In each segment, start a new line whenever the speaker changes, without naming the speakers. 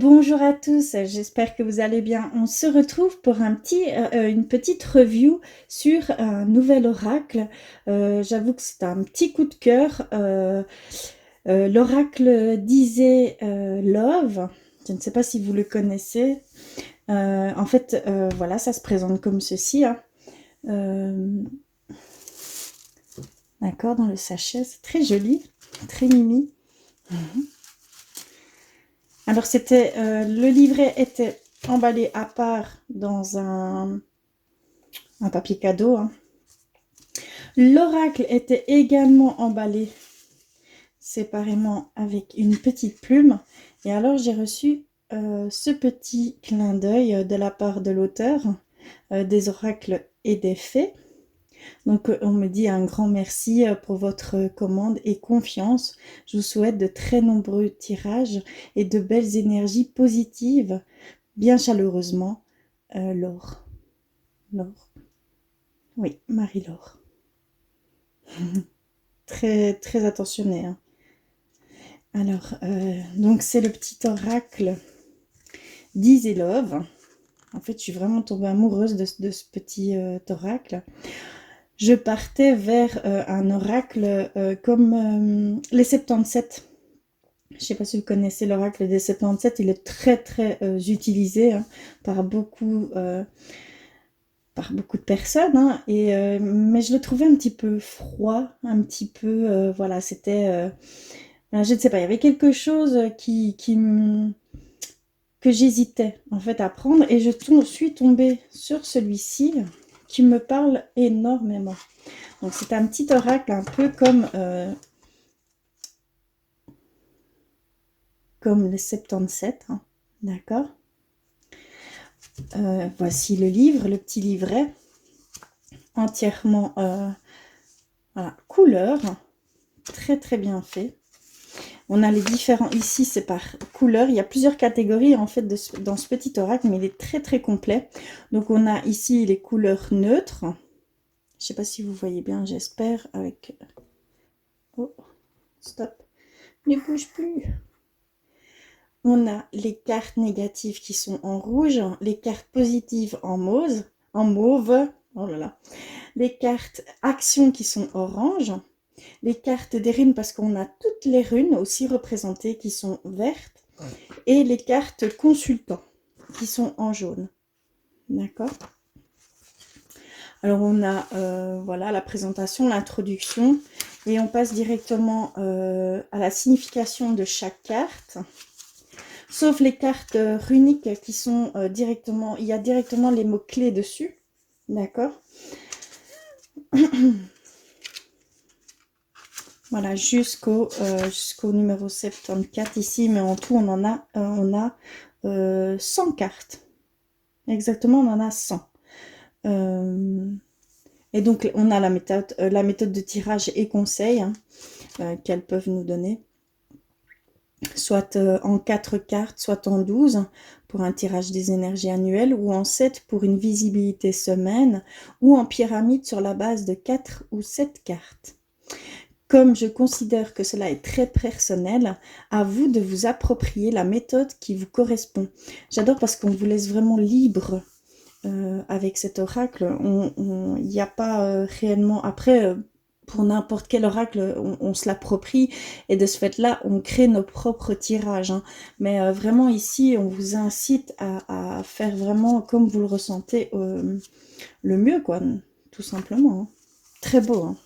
Bonjour à tous, j'espère que vous allez bien. On se retrouve pour une petite review sur un nouvel oracle. J'avoue que c'est un petit coup de cœur. L'oracle disait Love. Je ne sais pas si vous le connaissez. Voilà, ça se présente comme ceci, hein. D'accord, dans le sachet, c'est très joli, très mimi. Alors, le livret était emballé à part dans un papier cadeau, hein. L'oracle était également emballé séparément avec une petite plume. Et alors, j'ai reçu ce petit clin d'œil de la part de l'auteur des oracles et des fées. Donc, on me dit un grand merci pour votre commande et confiance. Je vous souhaite de très nombreux tirages et de belles énergies positives. Bien chaleureusement, Laure. Laure. Oui, Marie-Laure. Très, très attentionnée, hein. Alors, donc c'est le petit oracle d'Easy Love. En fait, je suis vraiment tombée amoureuse de ce petit oracle. Je partais vers un oracle comme les 77. Je ne sais pas si vous connaissez l'oracle des 77. Il est très, très utilisé, hein, par beaucoup de personnes, hein, mais je le trouvais un petit peu froid, un petit peu, voilà, c'était, je ne sais pas, il y avait quelque chose que j'hésitais en fait à prendre, et suis tombée sur celui-ci qui me parle énormément. Donc c'est un petit oracle un peu comme les 77, hein, d'accord. Voici le livre, le petit livret, entièrement voilà, couleur, très très bien fait. On a les différents, ici c'est par couleur, il y a plusieurs catégories en fait dans ce petit oracle, mais il est très très complet. Donc on a ici les couleurs neutres, je sais pas si vous voyez bien, j'espère, avec... Oh, stop, ne bouge plus. On a les cartes négatives qui sont en rouge, les cartes positives en mauve, oh là là, les cartes actions qui sont orange, les cartes des runes, parce qu'on a toutes les runes aussi représentées qui sont vertes, et les cartes consultants qui sont en jaune. D'accord. Alors on a voilà la présentation, l'introduction, et on passe directement à la signification de chaque carte. Sauf les cartes runiques qui sont directement, il y a directement les mots-clés dessus. D'accord. Voilà, jusqu'au numéro 74 ici, mais en tout, on a 100 cartes. Exactement, on en a 100. Et donc, on a la méthode de tirage et conseil, hein, qu'elles peuvent nous donner. Soit en 4 cartes, soit en 12 pour un tirage des énergies annuelles, ou en 7 pour une visibilité semaine, ou en pyramide sur la base de 4 ou 7 cartes. Comme je considère que cela est très personnel, à vous de vous approprier la méthode qui vous correspond. J'adore parce qu'on vous laisse vraiment libre avec cet oracle. Il n'y a pas réellement... Après, pour n'importe quel oracle, on se l'approprie, et de ce fait-là, on crée nos propres tirages, hein. Mais vraiment ici, on vous incite à faire vraiment comme vous le ressentez le mieux, quoi, tout simplement, hein. Très beau, hein.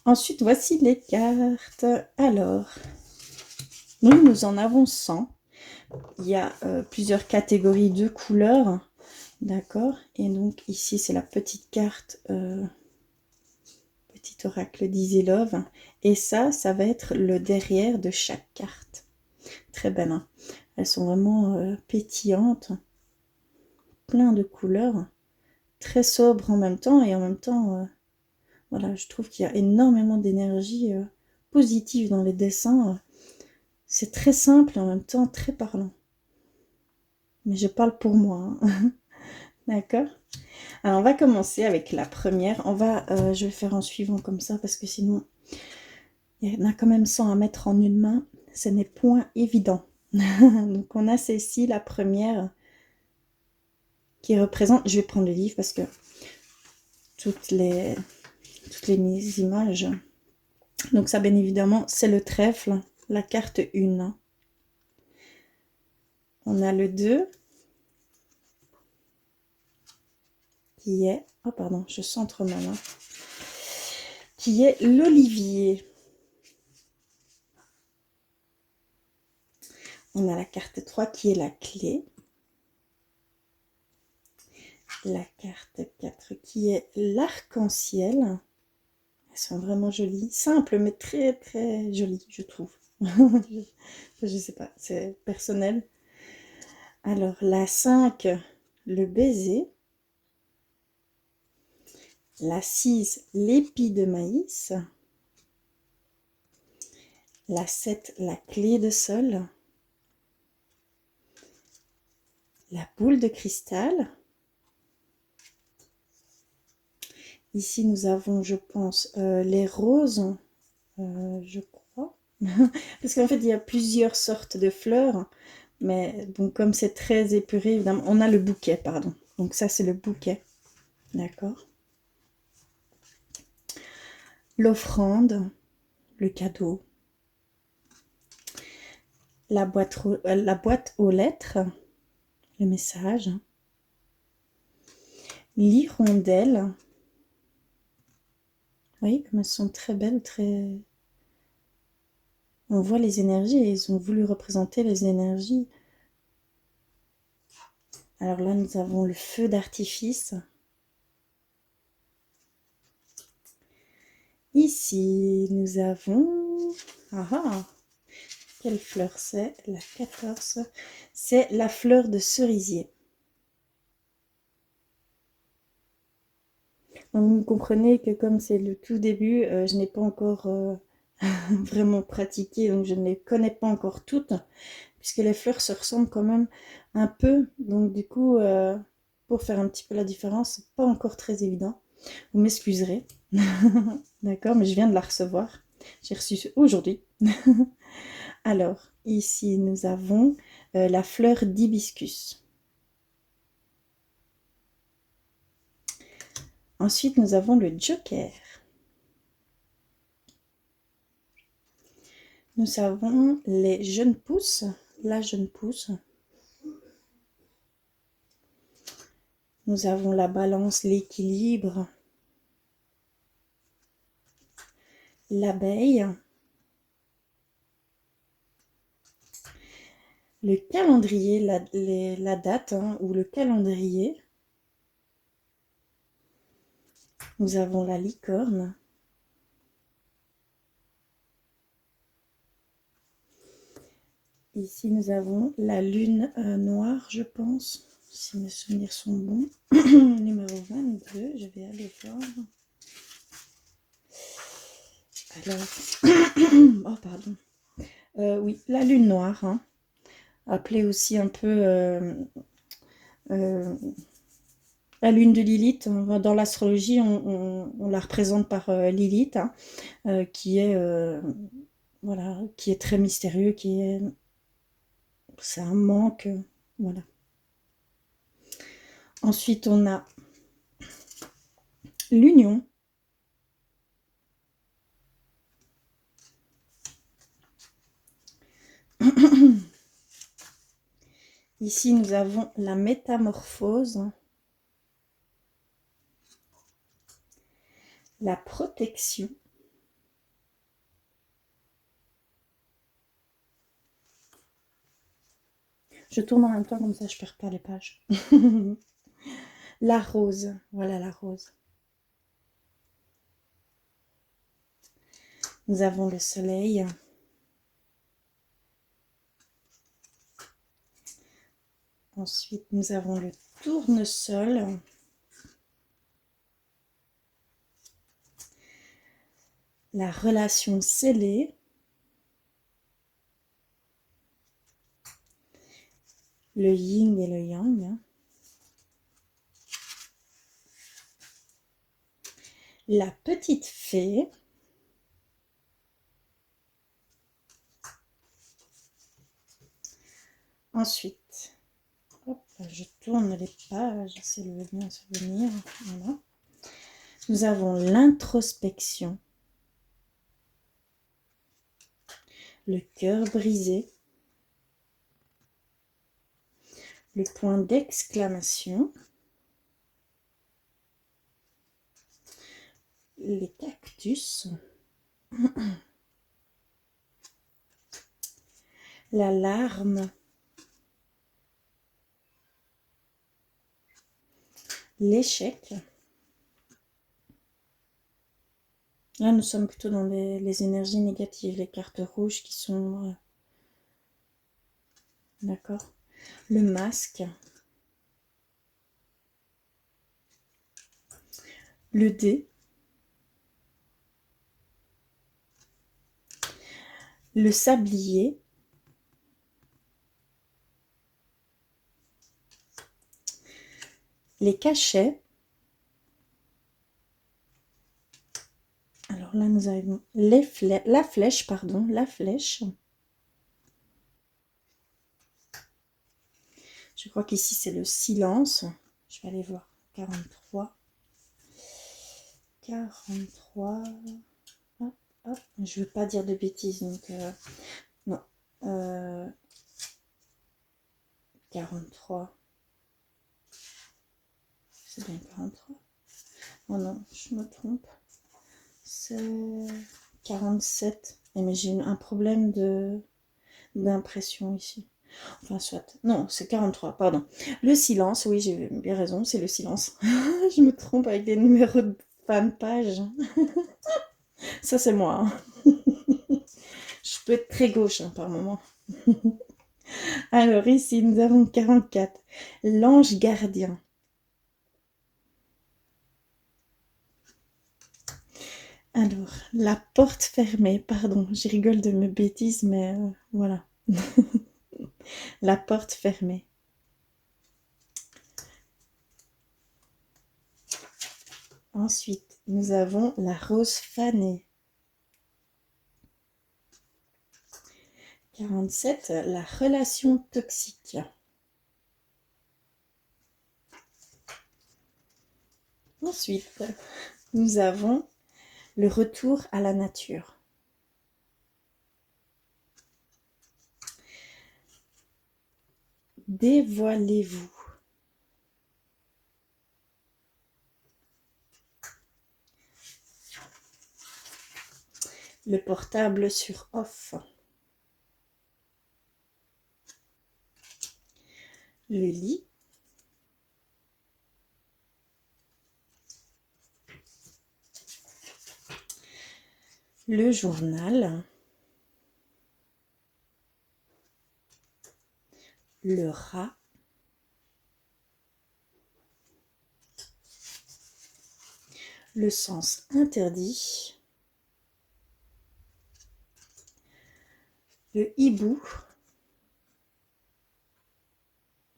Ensuite, voici les cartes. Alors, nous en avons 100. Il y a plusieurs catégories de couleurs. D'accord. Et donc, ici, c'est la petite carte, petit oracle d'Easy Love. Et ça va être le derrière de chaque carte. Très belle, hein. Elles sont vraiment pétillantes. Plein de couleurs. Très sobres en même temps. Et en même temps... voilà, je trouve qu'il y a énormément d'énergie positive dans les dessins. C'est très simple et en même temps très parlant. Mais je parle pour moi, hein. D'accord. Alors, on va commencer avec la première. Je vais faire en suivant comme ça, parce que sinon, il y en a quand même 100 à mettre en une main. Ce n'est point évident. Donc on a celle-ci, la première, qui représente... Je vais prendre le livre parce que toutes les images... Donc ça, bien évidemment, c'est le trèfle, la carte 1. On a le 2, qui est... Oh pardon, je centre ma main. Qui est l'olivier. On a la carte 3 qui est la clé. La carte 4 qui est l'arc-en-ciel. Elles sont vraiment jolies. Simple mais très très jolies, je trouve. Je sais pas, c'est personnel. Alors la 5, le baiser. La 6, l'épi de maïs. La 7, la clé de sol. La boule de cristal. Ici, nous avons, je pense, les roses, je crois. Parce qu'en fait, il y a plusieurs sortes de fleurs. Mais donc, comme c'est très épuré, évidemment, on a le bouquet, pardon. Donc ça, c'est le bouquet. D'accord. L'offrande, le cadeau. La boîte aux lettres, le message. L'hirondelle. Vous voyez comme elles sont très belles, très... On voit les énergies et ils ont voulu représenter les énergies. Alors là, nous avons le feu d'artifice. Ici, nous avons... Ah ah! Quelle fleur c'est? La 14. C'est la fleur de cerisier. Donc, vous comprenez que comme c'est le tout début, je n'ai pas encore vraiment pratiqué, donc je ne les connais pas encore toutes, puisque les fleurs se ressemblent quand même un peu. Donc du coup, pour faire un petit peu la différence, c'est pas encore très évident. Vous m'excuserez. D'accord, mais je viens de la recevoir. J'ai reçu aujourd'hui. Alors, ici, nous avons la fleur d'hibiscus. Ensuite, nous avons le joker. Nous avons les jeunes pousses, la jeune pousse. Nous avons la balance, l'équilibre. L'abeille. Le calendrier, la date hein, ou le calendrier. Nous avons la licorne. Ici, nous avons la lune noire, je pense, si mes souvenirs sont bons. Numéro 22, je vais aller voir. Alors, oh pardon. Oui, la lune noire, hein, appelée aussi un peu la lune de Lilith. Dans l'astrologie, on la représente par Lilith, hein, qui est voilà, qui est très mystérieux, c'est un manque, voilà. Ensuite, on a l'union. Ici, nous avons la métamorphose, la protection, je tourne en même temps, comme ça je ne perds pas les pages. La rose, voilà la rose. Nous avons le soleil. Ensuite, nous avons le tournesol. La relation scellée. Le yin et le yang. La petite fée. Ensuite, hop, je tourne les pages, c'est le bien se venir. Voilà. Nous avons l'introspection, le cœur brisé, le point d'exclamation, les cactus, la larme, l'échec. Là, nous sommes plutôt dans les énergies négatives, les cartes rouges qui sont... D'accord. Le masque. Le dé. Le sablier. Les cachets. Alors là, nous avons la flèche, pardon, la flèche. Je crois qu'ici, c'est le silence. Je vais aller voir. 43. 43. Hop, hop. Je ne veux pas dire de bêtises, donc... non. 43. C'est bien 43. Oh non, je me trompe. C'est 47. Mais j'ai un problème d'impression ici. Enfin, soit. Non, c'est 43, pardon. Le silence, oui, j'ai bien raison, c'est le silence. Je me trompe avec les numéros de fin de page. Ça, c'est moi. Hein. Je peux être très gauche hein, par moment. Alors, ici, nous avons 44. L'ange gardien. Alors, la porte fermée, pardon, je rigole de mes bêtises, mais voilà. La porte fermée. Ensuite, nous avons la rose fanée. 47, la relation toxique. Ensuite, nous avons le retour à la nature. Dévoilez-vous. Le portable sur off. Le lit. Le journal. Le rat. Le sens interdit. Le hibou.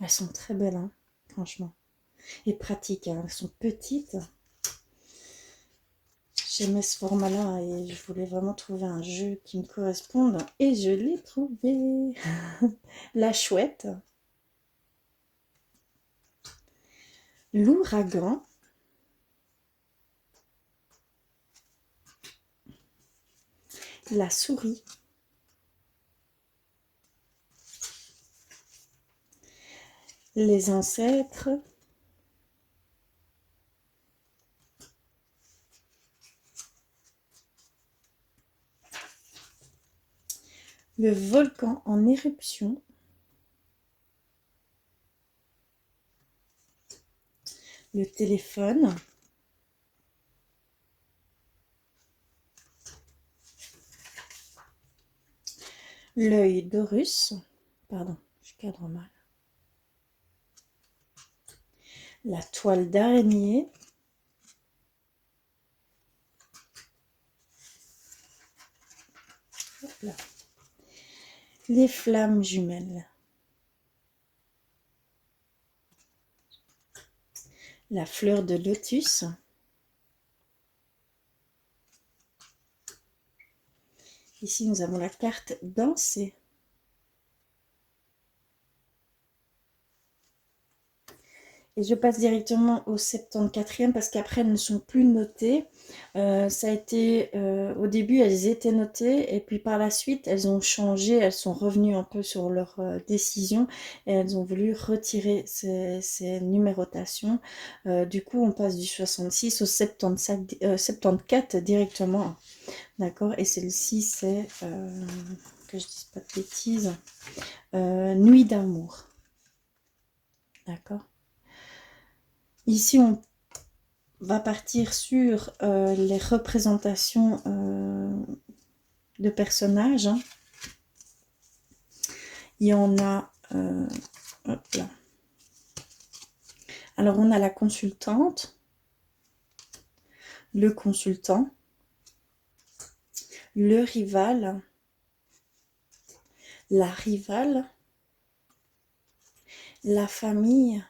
Elles sont très belles, hein, franchement. Et pratiques, hein. Elles sont petites. J'aimais ce format-là et je voulais vraiment trouver un jeu qui me corresponde. Et je l'ai trouvé. La chouette. L'ouragan. La souris. Les ancêtres. Le volcan en éruption. Le téléphone. L'œil d'Horus. Pardon, je cadre mal. La toile d'araignée. Là. Les flammes jumelles. La fleur de lotus. Ici, nous avons la carte danser. Et je passe directement au 74e parce qu'après elles ne sont plus notées. Ça a été, au début elles étaient notées et puis par la suite elles ont changé, elles sont revenues un peu sur leur décision et elles ont voulu retirer ces numérotations. Du coup on passe du 66 au 74 directement. D'accord, et celle-ci c'est, que je dise pas de bêtises, Nuit d'amour. D'accord. Ici on va partir sur les représentations de personnages. Hein. Il y en a... hop là. Alors, on a la consultante, le consultant, le rival, la rivale, la famille.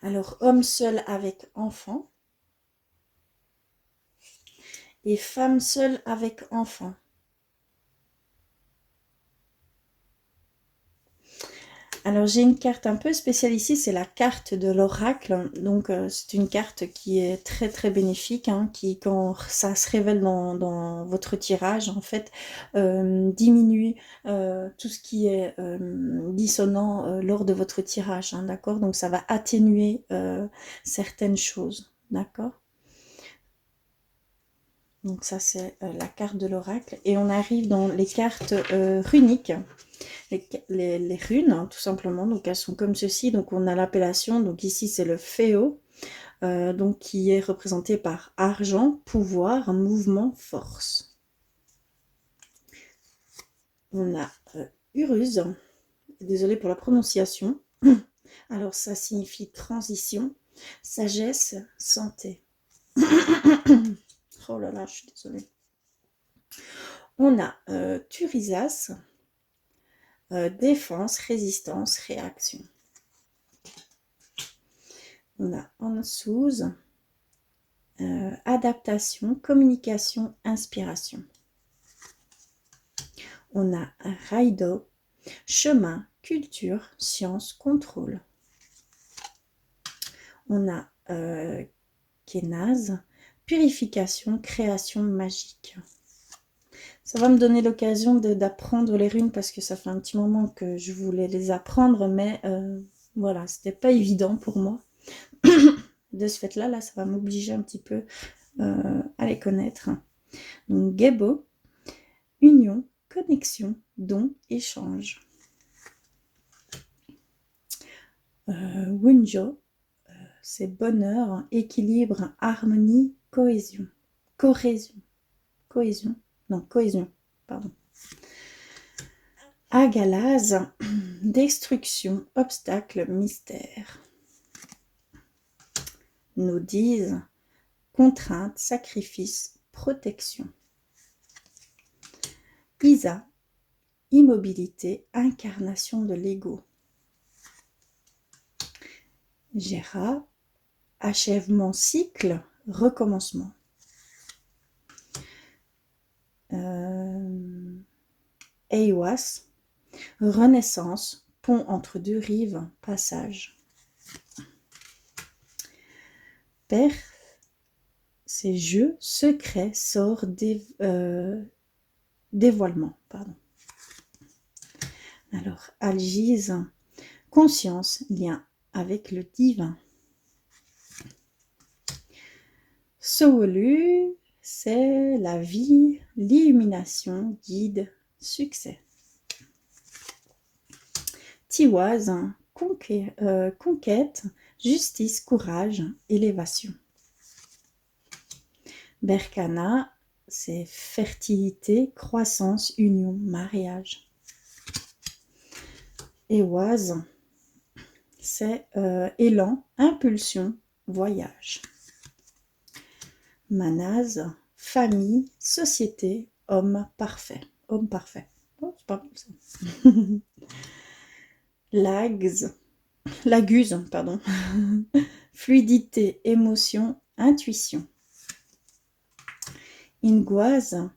Alors, homme seul avec enfant et femme seule avec enfant. Alors j'ai une carte un peu spéciale ici, c'est la carte de l'oracle. Donc c'est une carte qui est très très bénéfique, hein, qui quand ça se révèle dans votre tirage, en fait, diminue tout ce qui est dissonant lors de votre tirage, hein, d'accord? Donc ça va atténuer certaines choses, d'accord? Donc ça c'est la carte de l'oracle. Et on arrive dans les cartes runiques. Les runes, hein, tout simplement, donc elles sont comme ceci. Donc on a l'appellation, donc ici c'est le Féo, donc qui est représenté par argent, pouvoir, mouvement, force. On a Uruz, désolé pour la prononciation. Alors ça signifie transition, sagesse, santé. Oh là là, je suis désolée. On a Turisas, défense, résistance, réaction. On a Ansouze, adaptation, communication, inspiration. On a Raido, chemin, culture, science, contrôle. On a Kenaz, purification, création magique. Ça va me donner l'occasion d'apprendre les runes parce que ça fait un petit moment que je voulais les apprendre, mais voilà, c'était pas évident pour moi. De ce fait-là, là, ça va m'obliger un petit peu à les connaître. Donc, Gebo, union, connexion, don, échange. Wunjo, c'est bonheur, équilibre, harmonie, cohésion. Cohésion. Non, cohésion, pardon. Agalaz, destruction, obstacle, mystère. Nous disent contrainte, sacrifice, protection. Isa, immobilité, incarnation de l'ego. Gera, achèvement, cycle, recommencement. Eiwas, renaissance, pont entre deux rives, passage. Père, c'est jeu, secret, sort, dévoilement. Pardon. Alors, Algise, conscience, lien avec le divin. Soolu, c'est la vie, l'illumination, guide, succès. Tiwaz, conquête, justice, courage, élévation. Berkana, c'est fertilité, croissance, union, mariage. Ewaz, c'est élan, impulsion, voyage. Manaz, famille, société, homme parfait. Homme parfait. Oh, c'est pas mal ça. Laguse, pardon. Fluidité, émotion, intuition. Ingoise,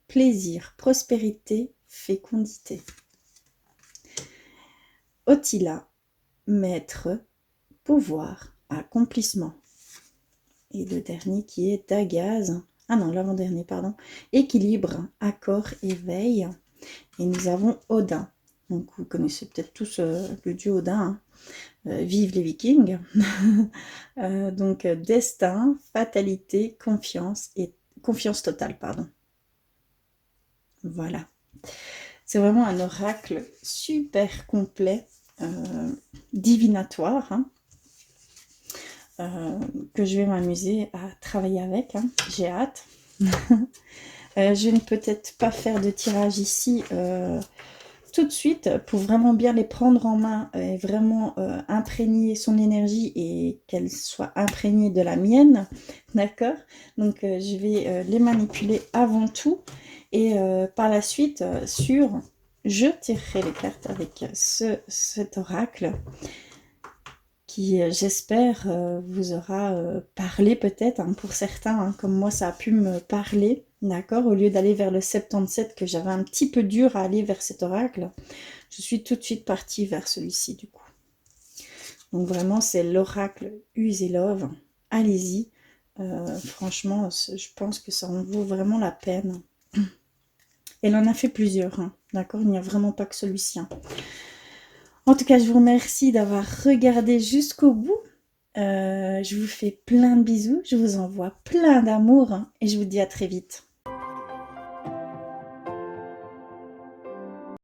plaisir, prospérité, fécondité. Otila, maître, pouvoir, accomplissement. Et le dernier qui est Dagaz. Ah non, l'avant-dernier, pardon. Équilibre, accord, éveil. Et nous avons Odin. Donc vous connaissez peut-être tous le dieu Odin. Hein. Vive les Vikings. Donc destin, fatalité, confiance et confiance totale, pardon. Voilà. C'est vraiment un oracle super complet, divinatoire, hein, que je vais m'amuser à travailler avec. Hein. J'ai hâte. Je ne peux peut-être pas faire de tirage ici tout de suite pour vraiment bien les prendre en main et vraiment imprégner son énergie et qu'elle soit imprégnée de la mienne. D'accord? Donc je vais les manipuler avant tout et par la suite je tirerai les cartes avec cet oracle qui, j'espère, vous aura parlé peut-être, hein, pour certains, hein, comme moi ça a pu me parler, d'accord. Au lieu d'aller vers le 77, que j'avais un petit peu dur à aller vers cet oracle, je suis tout de suite partie vers celui-ci du coup. Donc vraiment, c'est l'oracle Use et Love, allez-y. Franchement, je pense que ça en vaut vraiment la peine. Elle en a fait plusieurs, hein, d'accord. Il n'y a vraiment pas que celui-ci. Hein. En tout cas, je vous remercie d'avoir regardé jusqu'au bout. Je vous fais plein de bisous, je vous envoie plein d'amour hein, et je vous dis à très vite.